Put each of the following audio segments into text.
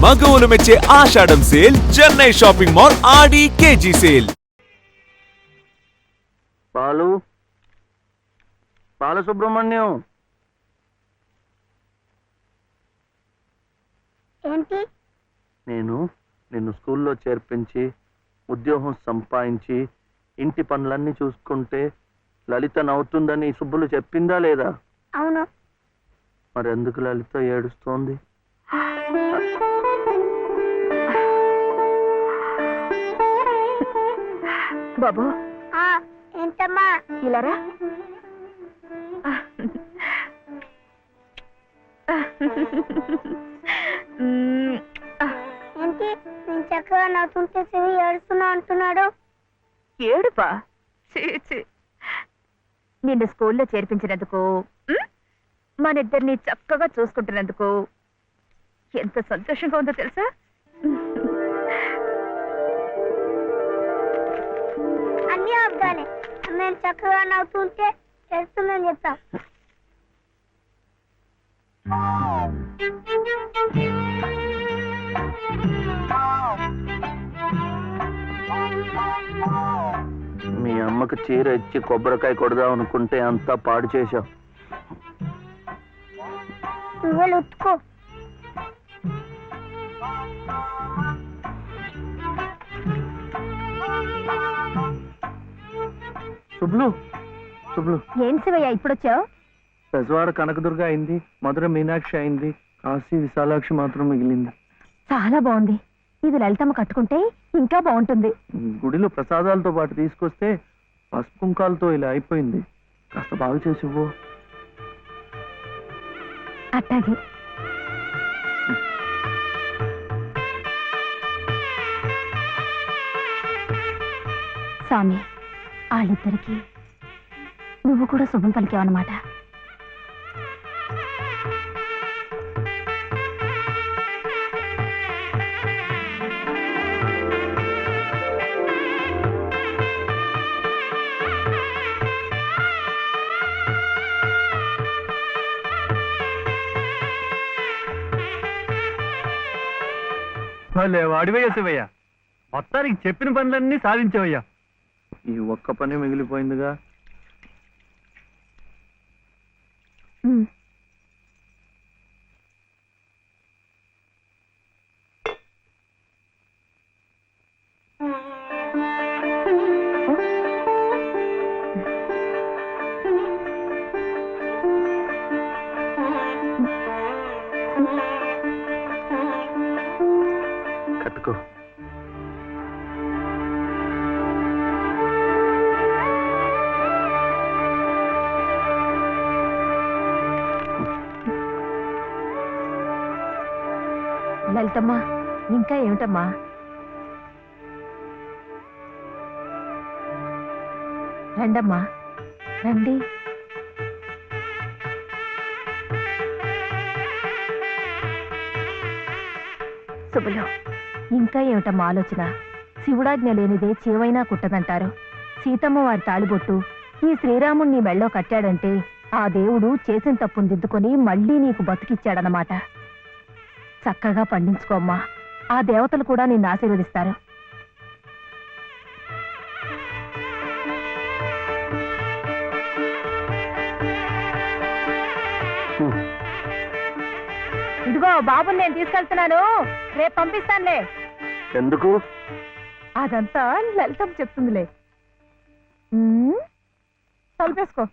మగవులు మెచ్చే ఆషాఢం sale Chennai shopping mall ఆడి KG sale. Balasubrahmanyam ఏంటి? నేను నిన్ను స్కూల్లో చేర్పించి ఉద్యోగం సంపాదించి ఇంటి పనులన్నీ చూసుకుంటే లలిత నవ్వుతుందని సుబ్బులు చెప్పిందా లేదా? అవును. మరి ఎందుకు లలిత ఏడుస్తోంది? బాబు ఏంటమ్మా? ఇలారా. ఏంటి నేను చక్కగా నవ్వుతుంటే శివి ఏడుస్తున్నా అంటున్నాడు? ఏడుపా? నిన్ను స్కూల్లో చేర్పించినందుకు, మన ఇద్దరిని చక్కగా చూసుకుంటున్నందుకు ఎంత సంతోషంగా ఉందో తెలుసా? అన్నీ అబ్బాలే. మేము చక్కగా నవ్వుతుంటే ఏడుస్తుందని చెప్తాం. మీ అమ్మకు చీర ఇచ్చి కొబ్బరికాయ కొడదాం అనుకుంటే అంతా పాడు చేశావు. నువ్వే ఉత్తుకో. శుభ్లు ఏం శివయ్య ఇప్పుడొచ్చావు? పెజవాడ కనకదుర్గ అయింది, మధుర మీనాక్షి అయింది, కాశీ విశాలాక్షి మాత్రం మిగిలింది. చాలా బాగుంది. ఇది లలితమ్మ కట్టుకుంటే ఇంకా బాగుంటుంది. గుడిలో ప్రసాదాలతో పాటు తీసుకొస్తే పసుపు కుంకాలతో ఇలా అయిపోయింది. కాస్త బాగా చేసి ఇవ్వు. అట్టాగే. స్వామి, వాళ్ళిద్దరికి నువ్వు కూడా శుభం పలికావన్నమాట. వాడివయ్యా శివయ్య, మొత్తానికి చెప్పిన పనులన్నీ సాధించావయ్యా. ఈ ఒక్క పని మిగిలిపోయిందిగా. కట్టుకో. లలితమ్మా, ఇంకా ఏమిటమ్మా? రండమ్మా, రండి. శుభలో ఇంకా ఏమిటమ్మా ఆలోచన? శివుడాజ్ఞ లేనిదే చీవైనా కుట్టదంటారు. సీతమ్మ వారి తాళిబొట్టు ఈ శ్రీరాముణ్ణి మెళ్ళో కట్టాడంటే ఆ దేవుడు చేసిన తప్పును దిద్దుకొని మళ్ళీ నీకు బతికిచ్చాడనమాట. చక్కగా పండించుకోమ్మా, ఆ దేవతలు కూడా నిన్ను ఆశీర్వదిస్తారు. ఇదిగో బాబుని నేను తీసుకెళ్తున్నాను, రేపు పంపిస్తానులే. ఎందుకు? అదంతా లలితం చెప్తుందిలే. తలుపేసుకో.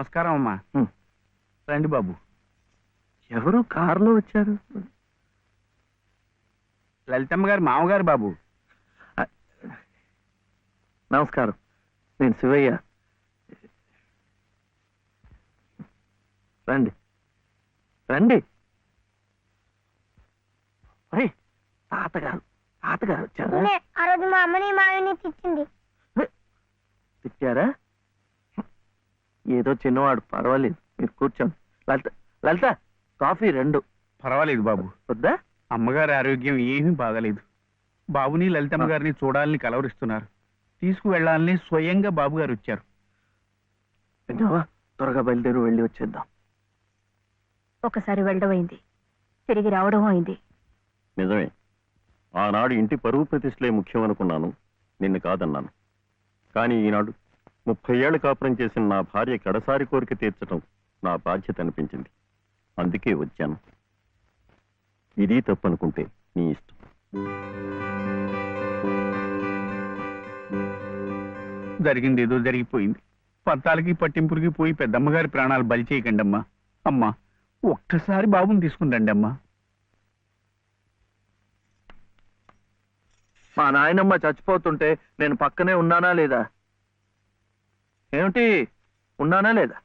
నమస్కారం అమ్మా. రండి బాబు. ఎవరు కారులో వచ్చారు? లలితమ్మ గారు మామగారు బాబు. నమస్కారం, నేను శివయ్య. రండి రండి. తాతగారు తాతగారు వచ్చారా? నేనే ఆ రోజు మా అమ్మని మావిని తిట్టింది. తిట్టారా? ఏదో చిన్నవాడు, పర్వాలేదు, మీరు కూర్చోండి. లలిత లలిత కాఫీ 2. పర్వాలేదు బాబు. వద్దా? అమ్మగారి ఆరోగ్యం ఏమీ బాగలేదు. బాబుని లలితమ్మ గారిని చూడాలని కలవరిస్తున్నారు. తీసుకువెళ్లాలని స్వయంగా బాబు గారు వచ్చారు. విన్నావా? త్వరగా బయలుదేరి వెళ్ళి వచ్చేద్దాం. ఒకసారి వెళ్ళడం అయింది, తిరిగి రావడం అయింది. నిజమే, ఆనాడు ఇంటి పరువు ప్రతిష్టలే ముఖ్యం అనుకున్నాను, నిన్ను కాదన్నాను. కానీ ఈనాడు 30 ఏళ్ల కాపురం చేసిన నా భార్య కడసారి కోరిక తీర్చడం నా బాధ్యత అనిపించింది. అందుకే వచ్చాను. ఇది తప్పనుకుంటే నీ ఇష్టం. జరిగింది ఏదో జరిగిపోయింది. పత్తాలకి పట్టింపులకి పోయి పెద్దమ్మగారి ప్రాణాలు బలి చేయకండి అమ్మా. అమ్మా, ఒక్కసారి బాబుని తీసుకుని అమ్మా. మా నాయనమ్మ చచ్చిపోతుంటే నేను పక్కనే ఉన్నానా లేదా? ఏమిటి, ఉన్నానా లేదా?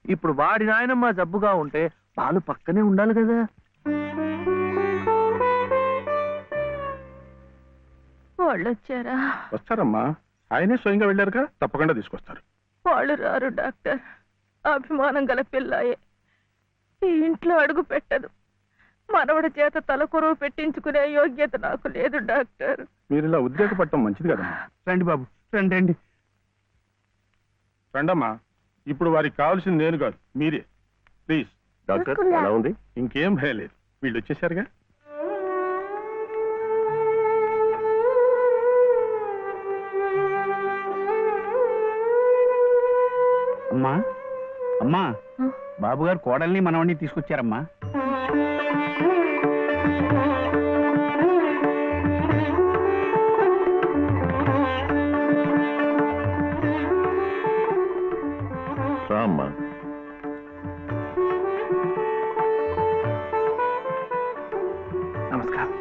ఇప్పుడు వాడి నాయనమ్మ జబ్బుగా ఉంటే వాళ్ళు పక్కనే ఉండాలి కదా. వాళ్ళు వచ్చారా? వస్తారమ్మా, ఆయనే స్వయంగా వెళ్ళారుగా, తప్పకుండా తీసుకొస్తారు. వాళ్ళు రారు డాక్టర్. అభిమానం గల పిల్లాయే, ఈ ఇంట్లో అడుగు పెట్టదు. మనవడి చేత తలకొరువు పెట్టించుకునే యోగ్యత నాకు లేదు డాక్టర్. మీరు ఇలా ఉద్రేకపడటం మంచిది కదమ్మా. రండి బాబు, రండి రండి. రండమ్మా, ఇప్పుడు వారికి కావాల్సింది నేను కాదు, మీరే. ప్లీజ్. డాక్టర్ ఎలా ఉంది? ఇంకేం భయం లేదు, వీళ్ళు వచ్చేసారుగా. అమ్మా అమ్మా, బాబు గారు కోడల్ని మనవడిని తీసుకొచ్చారమ్మా. రామ్మా. నమస్కారం.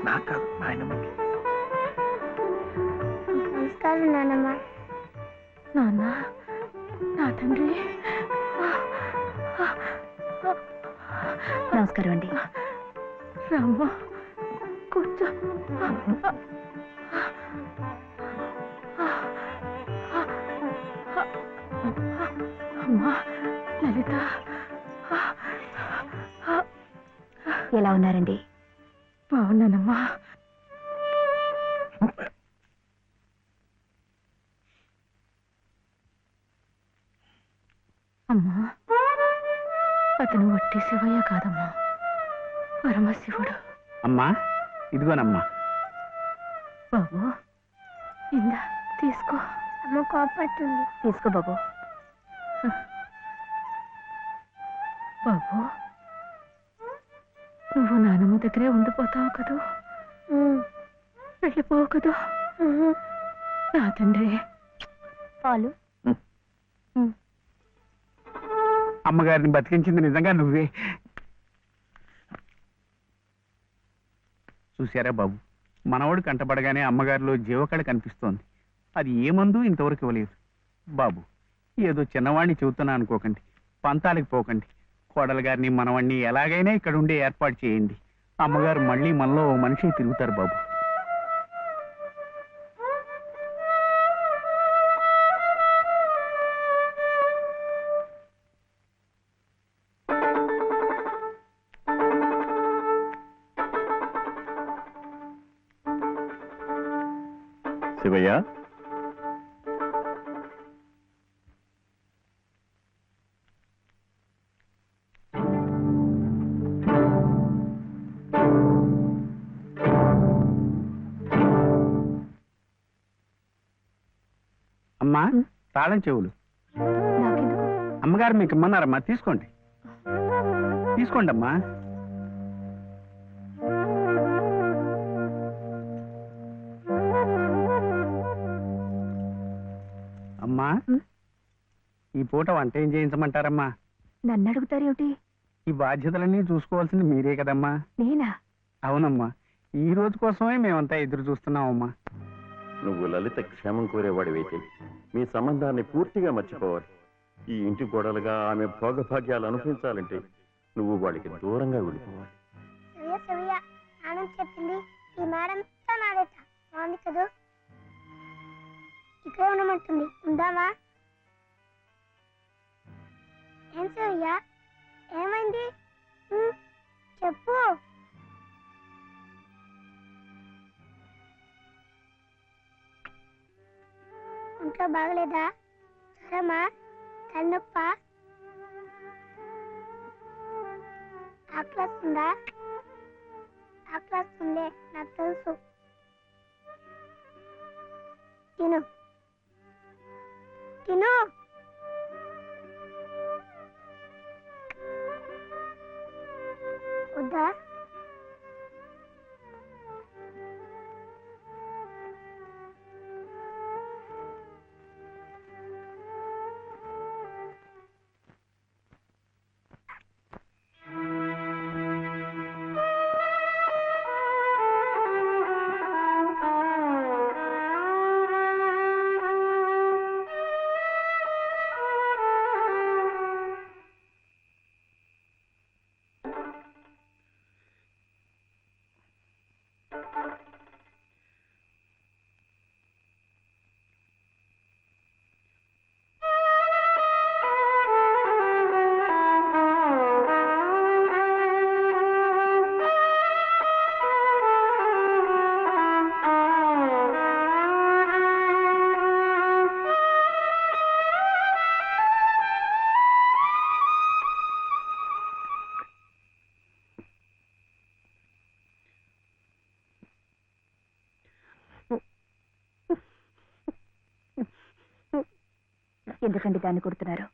నాకు కాదు, నాయనమ్మకి. నమస్కారం నాన్నమ్మ. నాన్న, నా తండ్రి. నమస్కారం అండి. రామ్మ, కూర్చో. అమ్మా లలిత, ఎలా ఉన్నారండి? బాగున్నానమ్మా. అమ్మా, అతను వట్టి శివయ్య కాదమ్మా, పరమశివుడు. అమ్మా, ఇదిగోనమ్మా. బాబు, ఇందా తీసుకో. అమ్మ కోపడుతుంది. తీసుకో బాబు. బాబు, నువ్వు నానమ్మ దగ్గరే ఉండిపోతావు కదూ, వెళ్ళిపోవు కదూ. నా తండ్రి. పాలు. అమ్మగారిని బతికించింది నిజంగా నువ్వే. చూశారా బాబు, మనవడు కంటపడగానే అమ్మగారిలో జీవకళ కనిపిస్తోంది. అది ఏమందు ఇంతవరకు ఇవ్వలేదు. బాబు, ఏదో చిన్నవాడిని చెబుతున్నా అనుకోకండి, పంతాలకు పోకండి. కోడలు గారిని మనవాడిని ఎలాగైనా ఇక్కడ ఉండే ఏర్పాటు చేయండి. అమ్మగారు మళ్ళీ మనలో ఓ మనిషి తిరుగుతారు బాబు. శివయ్య, అమ్మా, తాళం చెవులు నాకెందుకు? అమ్మగారు మీకు ఇమ్మన్నారమ్మా, తీసుకోండి. తీసుకోండి అమ్మా. అమ్మా, ఈ పూట వంట ఏం చేయించమంటారమ్మా? నన్ను అడుగుతారేమిటి? ఈ బాధ్యతలన్నీ చూసుకోవాల్సింది మీరే కదమ్మా. నేనా? అవునమ్మా, ఈ రోజు కోసమే మేమంతా ఎదురు చూస్తున్నామమ్మా. నువ్వు లలిత క్షేమం కోరేవాడివైతే మీ సంబంధాన్ని పూర్తిగా మర్చిపోవాలి. ఈ ఇంటి గోడలుగా ఆమె భోగభాగ్యాలు అనుభవించాలంటే నువ్వు వాడికి దూరంగా వెళ్ళిపోవాలి. సవ్య సవ్య నాన్న చెప్పింది ఈ మేడం నాడేట బాగుంది కదా. ఇక్కడే ఉండమంటుంది, ఉందామా? ఏం సవ్య, ఏమైంది? చెప్పు. ఇంట్లో బాగలేదా? జ్వరమా? తలనొప్ప? ఆకలిస్తుందా? ఆకలిస్తుందే, నాకు తెలుసు. తిను తిను. వద్దా? ఎందుకండి దాన్ని కొడుతున్నారు?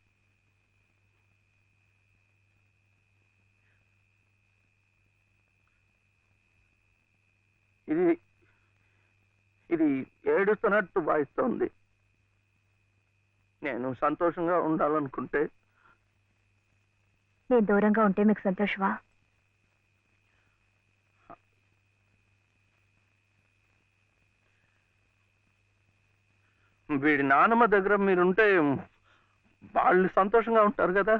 ఇది ఇది ఏడుస్తున్నట్టు భావిస్తోంది. నేను సంతోషంగా ఉండాలనుకుంటే నేను దూరంగా ఉంటే మీకు సంతోషమా? వీడి నాన్నమ్మ దగ్గర మీరుంటే వాళ్ళు సంతోషంగా ఉంటారు కదా.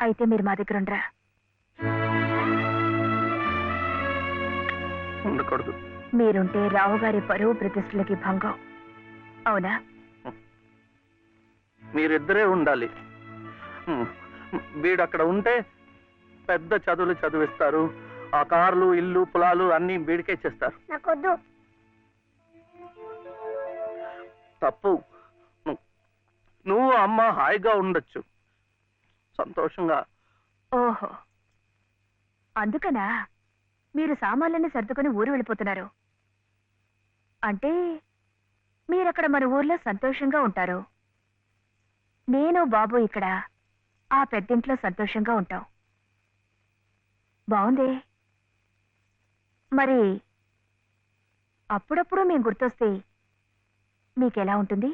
అయితే మీరు మా దగ్గర ఉండరా? ఉండకూడదు. మీరుంటే రావు గారి పరువు ప్రతిష్టలకి భంగం. అవునా? మీరిద్దరే ఉండాలి. వీడు అక్కడ ఉంటే పెద్ద చదువులు చదివిస్తారు. ఆ కార్లు, ఇల్లు, పొలాలు అన్ని వీడికే చేస్తారు. నాకొద్దు. తప్పు. నువ్వు అమ్మ హాయిగా ఉండొచ్చు, సంతోషంగా. ఓహో, అందుకనా మీరు సామాన్లన్నీ సర్దుకొని ఊరు వెళ్ళిపోతున్నారు? అంటే మీరక్కడ మన ఊర్లో సంతోషంగా ఉంటారు, నేను బాబు ఇక్కడ ఆ పెద్దింట్లో సంతోషంగా ఉంటాం. బాగుంది. మరి అప్పుడప్పుడు మేము గుర్తొస్తే మీకెలా ఉంటుంది?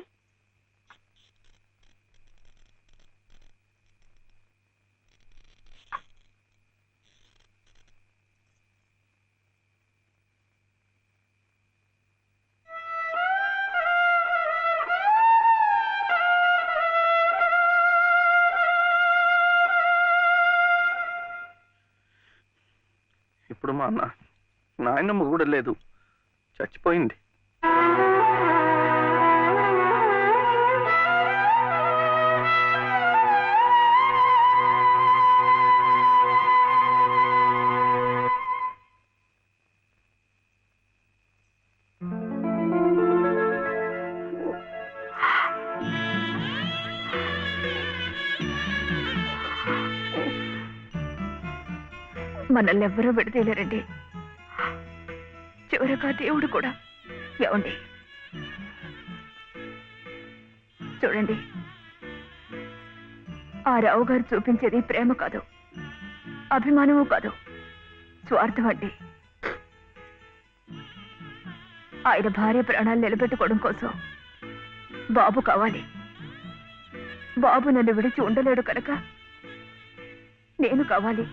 ఇప్పుడు మా నాయనమ్మ కూడా లేదు, చచ్చిపోయింది. మనల్ని ఎవ్వరూ విడతీయలేరండి, చివరగా దేవుడు కూడా. ఏమండి చూడండి, ఆ రావు గారు చూపించేది ప్రేమ కాదు, అభిమానము కాదు, స్వార్థం అండి. ఆయన భార్య ప్రాణాలు నిలబెట్టుకోవడం కోసం బాబు కావాలి, బాబు నన్ను విడిచి ఉండలేడు కనుక నేను కావాలి.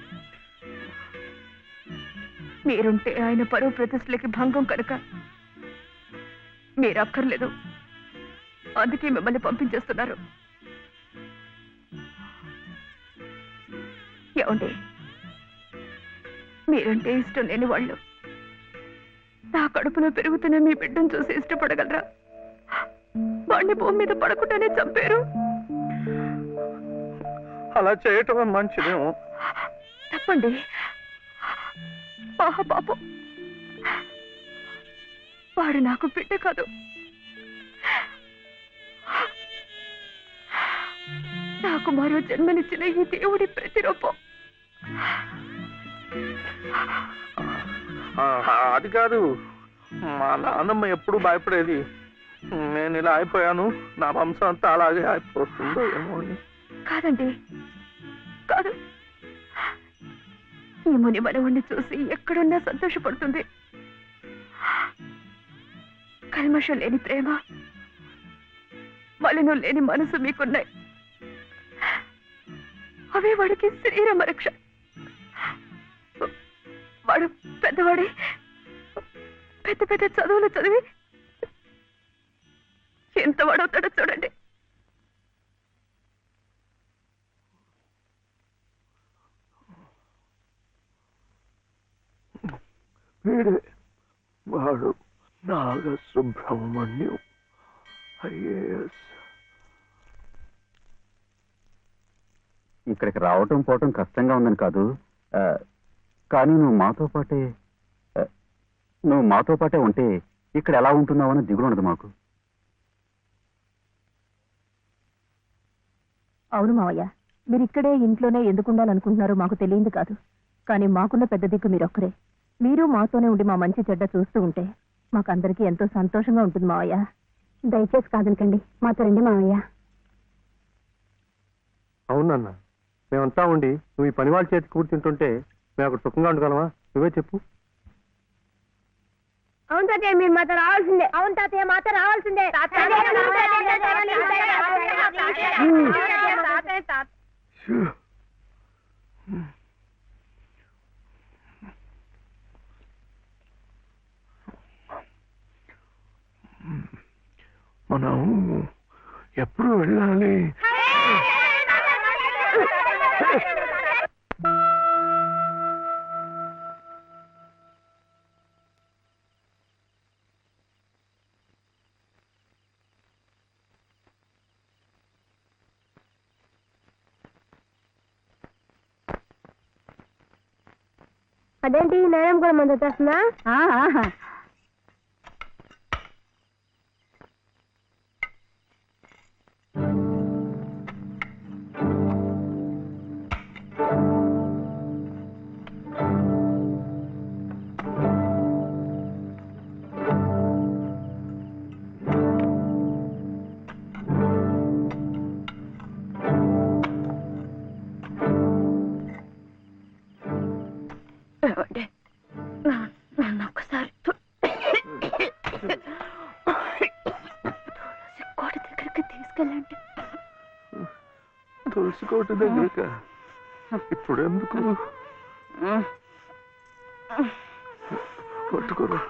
మీరుంటే ఆయన పరువు ప్రతిష్టలకి భంగం కనుక మీరు అక్కర్లేదు. అందుకే మిమ్మల్ని పంపించేస్తున్నారు. ఏమండి, మీరంటే ఇష్టం లేని వాళ్ళు నా కడుపులో పెరుగుతున్న మీ బిడ్డను చూసి ఇష్టపడగలరా? వాడిని భూమి మీద పడకుండానే చంపారు. అలా చేయటం మంచిదేమో. తప్పండి. పాపం, వాడు నాకు బిడ్డ కాదు. నాకు మరో జన్మనిచ్చిన ఈ దేవుడి ప్రతిరూపం. అది కాదు, మా నాన్నమ్మ ఎప్పుడు భయపడేది. నేను ఇలా అయిపోయాను, నా వంశం అంతా అలాగే అయిపోతుందో ఏమో అని. కాదండి, కాదు. ఈ ముని మనవుణ్ణి చూసి ఎక్కడున్నా సంతోషపడుతుంది. కల్మషం లేని ప్రేమ, మలినం లేని మనసు మీకున్నాయి. అవే వాడికి శరీరం రక్ష. వాడు పెద్దవాడే పెద్ద పెద్ద చదువులు చదివి ఎంత వాడవుతాడో చూడండి. వీడే వాడు నాగసుబ్రహ్మణ్యం, ఐఏఎస్. ఇక్కడికి రావటం పోవటం కష్టంగా ఉందని కాదు, కానీ నువ్వు మాతో పాటే ఉంటే ఇక్కడ ఎలా ఉంటున్నావని దిగులు ఉండదు మాకు. అవును మావయ్య, మీరు ఇక్కడే ఇంట్లోనే ఎందుకు ఉండాలనుకుంటున్నారో మాకు తెలియంది కాదు. కానీ మాకున్న పెద్ద దిక్కు మీరొక్కరే. మీరు మాతోనే ఉండి మా మంచి చెడ్డ చూస్తూ ఉంటే మాకందరికీ ఎంతో సంతోషంగా ఉంటుంది మావయ్య. దయచేసి కాదనకండి, మాతో రండి మావయ్య. అవునన్నా, మేమంతా ఉండి నువ్వు ఈ పని వాళ్ళ చేతి కూర్చుంటుంటే మేము అక్కడ సుఖంగా ఉండగలమా? నువ్వే చెప్పు. అవును తాతయ్య, మీరు మాతో రావాల్సిందే. అవును తాతయ్య, మాతో రావాల్సిందే. మనం ఎప్పుడు వెళ్ళాలి? అదేంటి, నేనేం కూడా మంది వచ్చేస్తున్నా? నన్ను ఒక్కసారి కోట దగ్గరికి తీసుకెళ్ళండి. తులసి కోట దగ్గరక ఇప్పుడు ఎందుకు? పట్టుకోరు.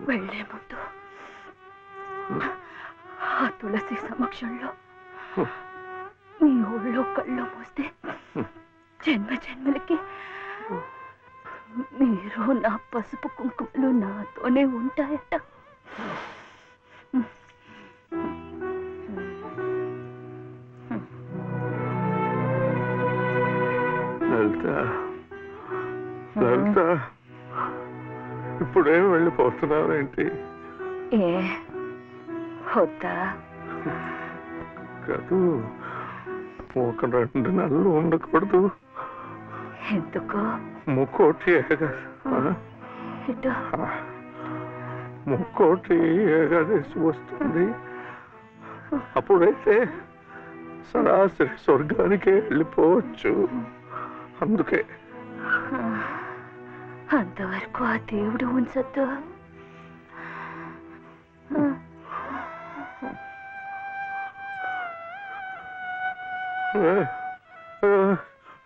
వెళ్లే ముందు ఆ తులసి సమక్షంలో మీ ఊళ్ళో కళ్ళు మూస్తే జన్మ జన్మలకి మీరు నా పసుపు కుంకుమలు నాతోనే ఉంటాయట. లలిత, ఇప్పుడేం వెళ్ళిపోతున్నావేంటి? వద్దా? కాదు, ఒక 2 నెలలు ఉండకూడదు. ఎందుకు? ముక్కోటి ముక్కోటి ఏకాదశి వస్తుంది. అప్పుడైతే సరాసరి స్వర్గానికే వెళ్ళిపోవచ్చు. అందుకే అంతవరకు ఆ దేవుడు ఉంచద్దు.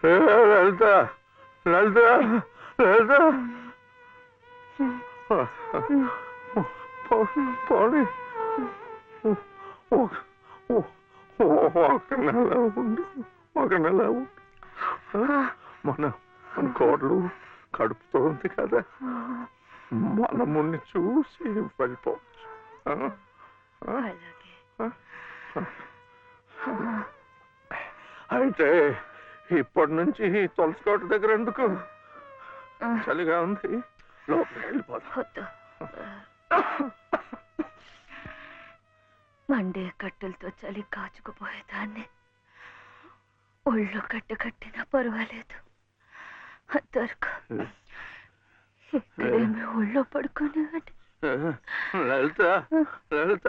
లలిత లలిత లలిత పోనీ ఒక నెల ఉండి మన కోడలు కడుపుతో ఉంది కదా, మనముని చూసి వెళ్ళిపోవచ్చు. అయితే ఇప్పటి నుంచి తులసికోట దగ్గర ఎందుకు? చలిగా ఉంది, లోపలికి వెళ్ళిపోతా. మండే కట్టెలతో చలి కాచుకుపోయేదాన్ని. ఒళ్ళు కట్టినా పర్వాలేదు, అంతవరకు ఇక్కడేమి ఒళ్ళో పడుకునేవాడి. లలిత లలిత